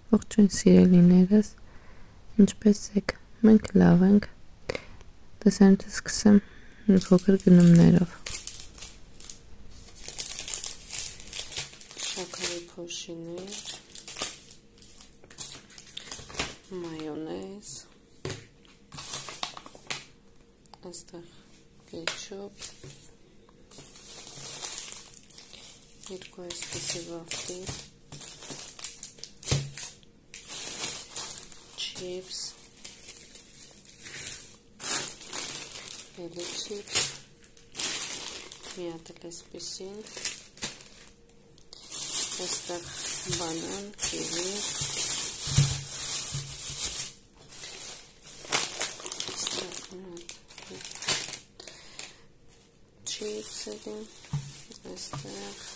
Ողջույն սիրելիներս, ինչպես եք, մենք լավ ենք, տեսանց սկսեմ փոքր գնումներով։ Շաքարի փոշիներ, մայոնեզ, այստեղ կետչուպ, երկու այսպիսի վաֆլի, չիպս, էլի չիպս, մի հատ էլ այսպիսին, այստեղ բանան, կիվի, այստեղ չիպս էլի, այստեղ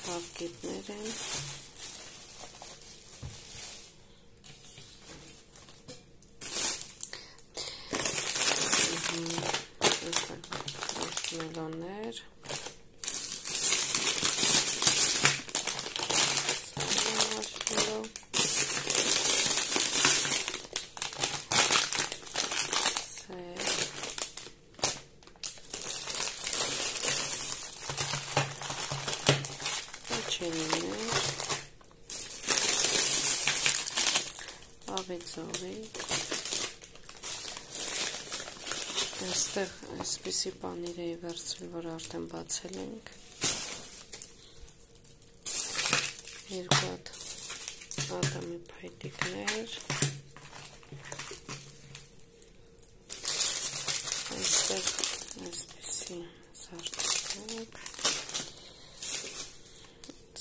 հավկիպներ են, մելոններ, պեչենիներ, ավիծողիկ, այստեղ այսպիսի պանիր էի վերցրել, որ արդեն բացել ենք, երկու հատ ադամի փայտիկներ, այստեղ այսպիսի զարդարակ,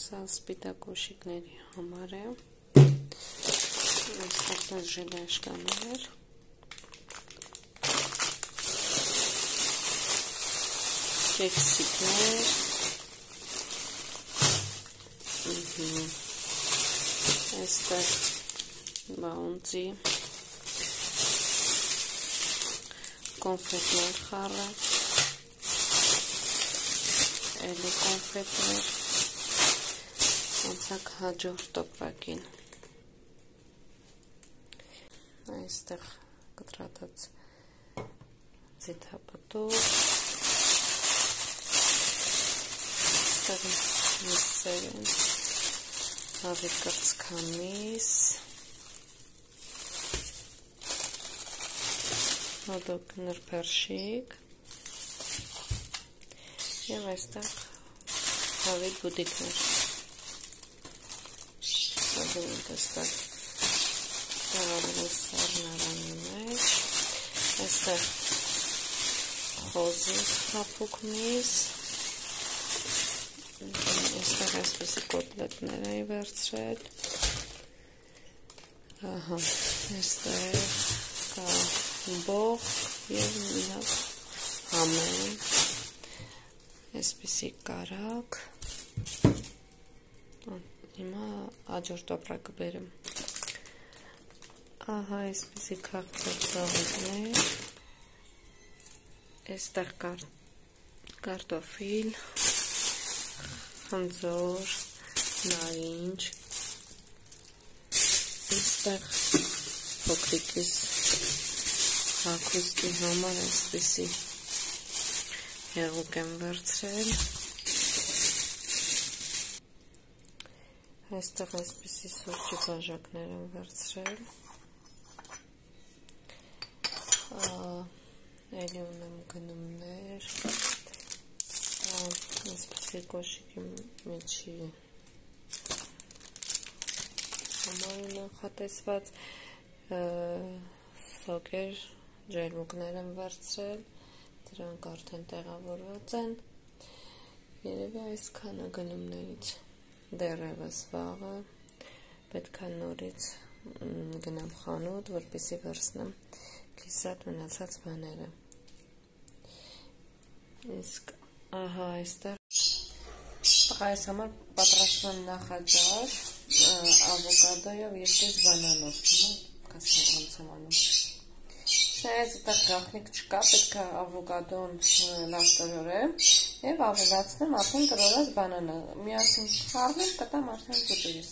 սա սպիտակ կոշիկների համար է, այստեղ ժելեշկաներ, կեքսիկներ, այստեղ բաունցի, կոնֆետներ խառը, էլի կոնֆետներ, անցակ հաջորդ տոպրակին, այստեղ կտրատած ձիթապտուղ, միսեր են, հավիտ կրծքամիս, հոդոկ նրբերշիկ և այստեղ հավիտ բուդիկներ, սադենք այստեղ տեղավորել սարնարանի մեջ, այստեղ խոզի հապուկ միս, այստեղ այսպիսի կոտլետներ էի վերցրել, այստեղ կա բող և մի հատ համեն, այսպիսի կարակ, հիմա աջորդ տոպրակը բերեմ, այսպիսի քաղցր ծաղիկներ, այստեղ կարտոֆիլ, խնձոր, նարինջ, այստեղ փոքրիկիս հագուստի համար այսպիսի հեղուկ եմ վերցրել, այստեղ այսպիսի սուրճի բաժակներ եմ վերցրել, էլի ունեմ գնումներ, այսպիսի կոշիկի միջի համար նախատեսված սոկեր, ջերմուկներ եմ վերցրել, դրանք արդեն տեղավորված են, երևի այսքանը գնումներից, դեռևս վաղը, պետք է նորից գնամ խանութ, որպեսզի վերցնեմ կիսատ մնացած բաները, իսկ այստեղ այս համար պատրաստում եմ նախաճաշ ավոկադոյով և կես բանանով, կասեմ ոնց եմ անում, չնայած այդտեղ գաղտնիք չկա, պետք է ավոկադոն լավ տրորեմ և ավելացնեմ արդեն տրորած բանանը, միասին խառնեմ, կտամ արդեն ձուկերիս։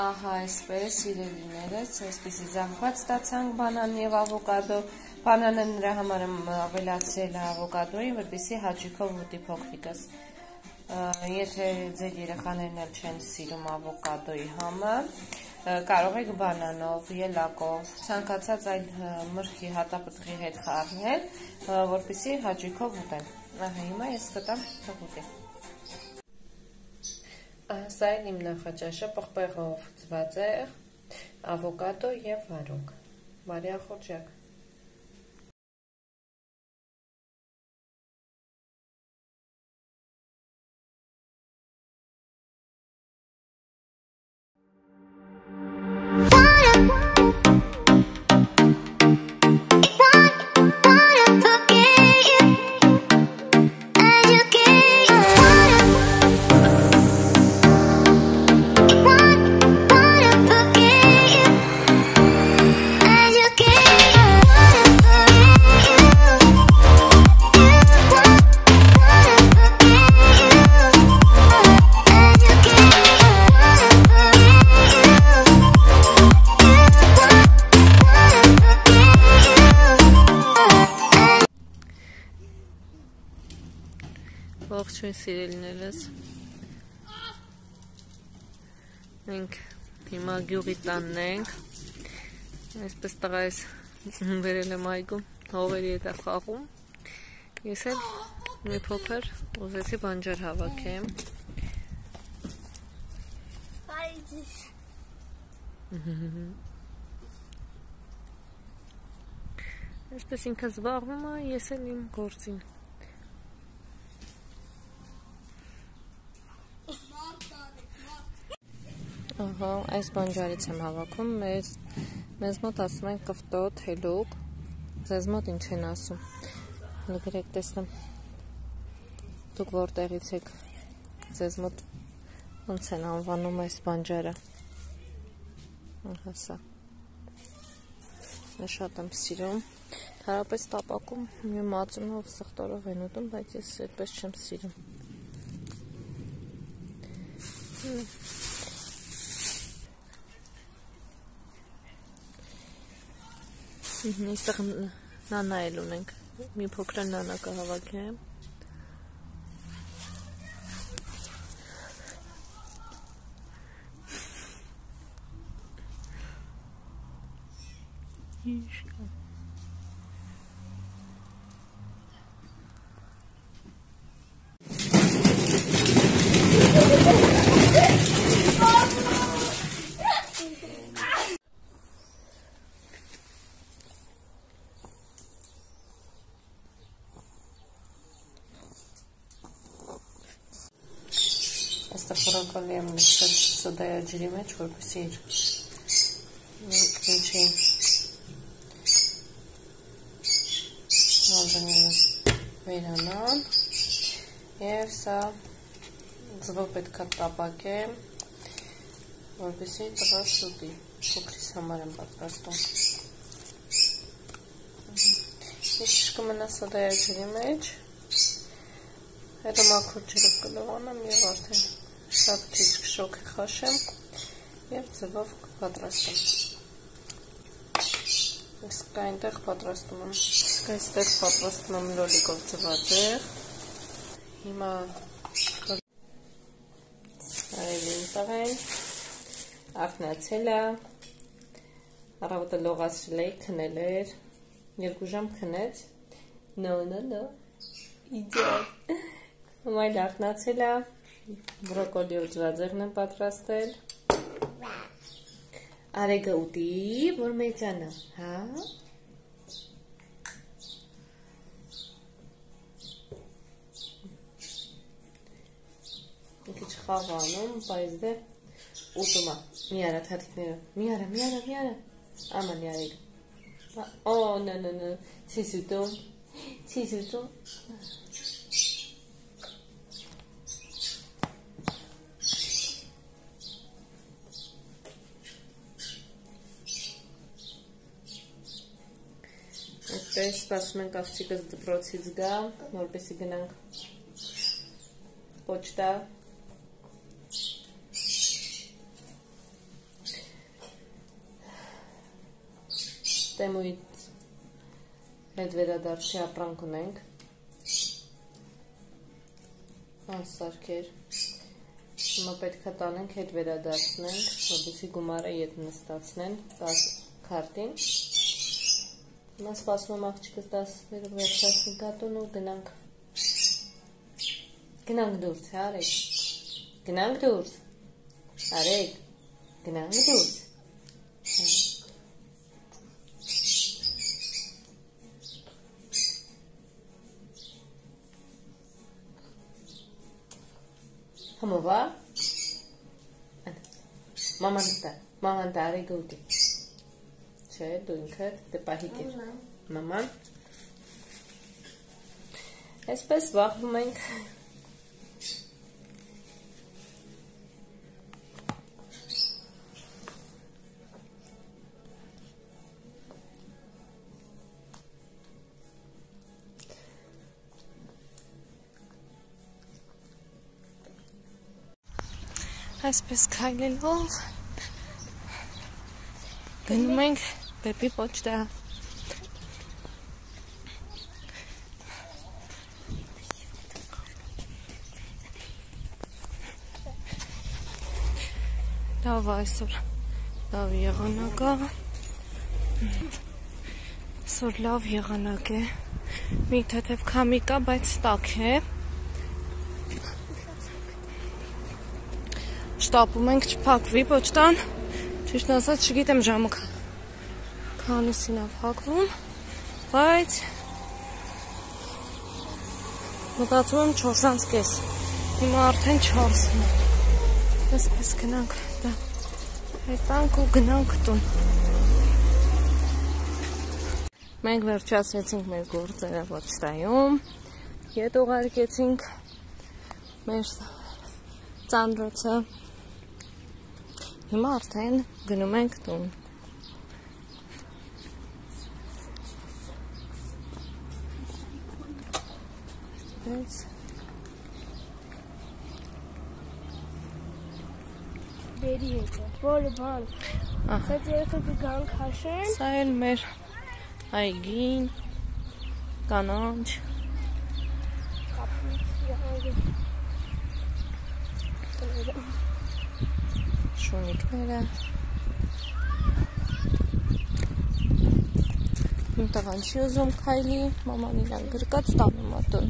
Ահա այսպես սիրելիներս, այսպեսի զանգված ստացանք բանան եւ ավոկադո։ Բանանը նրա համար եմ ավելացրել ավոկադոյին, որպեսզի հաճույքով ուտի փոքրիկս։ Եթե ձեր երեխաներն էլ չեն սիրում ավոկադոյի համը, կարող եք բանանով, ելակով, ցանկացած այլ մրգի հատապտղի հետ խառնել, որպեսզի հաճույքով ուտեն։ Ահա հիմա ես կտամ ուտի։ Սա է իմ նախաճաշը, պղպեղով ծվածեղ, ավոկադո եւ վարունգ։ Բարի ախորժակ։ Ողջույն սիրելիներս, մենք հիմա գյուղի տանն ենք, այսպես տղայս վերել եմ այգում, հողերի հետ է խաղում, ես էլ մի փոքր ուզեցի բանջար հավաքեմ։ Այսպես ինքը զբաղվում է, ես էլ իմ գործին։ Ահա, այս բանջարից եմ հավաքում, մեզ մոտ ասում են կվտոտ, հելուկ, ձեզ մոտ ինչ են ասում, լգրեք տեսնեմ, դուք որտեղից եք, ձեզ մոտ ոնց են անվանում այս բանջարը, ահա սա, շատ եմ սիրում, հարապես տապակում, մի մածունով սխտորով են ուտում, բայց ես այդպես չեմ սիրում։ Այստեղ նանա էլ ունենք, մի փոքր նանա կհավաքեմ։ Այստեղ բրոկոլի եմ նշել սոդայա ջրի մեջ, որպեսզի իր ինչի հանդնելը վերանան և սա ձվով պետք է տապակեմ, որպեսզի տղաս ուտի, փոքրիս համար եմ պատրաստում։ Ինչ կմնա սոդայա ջրի մեջ, հետո մաքուր ջրով կլողանամ և արդեն շատ քիչ կշոք խաշեմ և ձվով կպատրաստեմ։ Իսկ այնտեղ պատրաստում եմ, իսկ այստեղ պատրաստում եմ լոլիկով ձվածեղ։ Հիմա արևին տղեն, ակնացել է, առավոտը լողացրել էի, քնել էր, 2 ժամ քնեց, no, իջավ, մայլ ակնացել է, բրոկոլիով ձվածեղն եմ պատրաստել, արեգը ուտի, որ մեծանա, հա? Մի քիչ խաղ անում, բայց դե ուտում է, մի արա թաթիկները, մի արա, աման արեգը, օ, նո, ցիս ուտում, Այդպես սպասում ենք աղջիկս դպրոցից գա, որպեսզի գնանք պոչտա Տեմույից հետ վերադարձի ապրանք ունենք, անսարքեր, հիմա պետք է տանենք հետ վերադարձնենք, որպեսզի գումարը ետ նստացնեն 10 քարտին, հիմա սպասում եմ աղջիկս 10 վերջացնի գատուն ու գնանք դուրս, արեք, գնանք դուրս, արեք, գնանք դուրս, Համովա, մաման տա արի գուտի, չէ, դու ինքդ դե պահիկ էր, մաման, այսպես վախվում ենք, այսպես քայլելով գնում ենք դեպի պոչտա լավ այսօր լավ եղանակ է այսօր լավ եղանակ է մի թեթև քամի կա բայց տաք է շտապում ենք չփակվի պոչտան, ճիշտ ասած չգիտեմ ժամը քանիսին է փակվում, բայց մտածում եմ 4:30, հիմա արդեն 4-ն է, այսպես գնանք դա հետանք ու գնանք տուն։ Մենք վերջացրեցինք մեր գործերը պոչտայում, ետ ուղարկեցինք մեր ծանրոցը Հիմա արդեն գնում ենք տուն։ Այս դերի հետ, որը բան։ Սա երբ գանք հաշեն։ Սա էլ մեր այգին, կանանչ։ Շունիկները Իմ տղան չի ուզում քայլի, մաման իրան գրկած տանում ատուն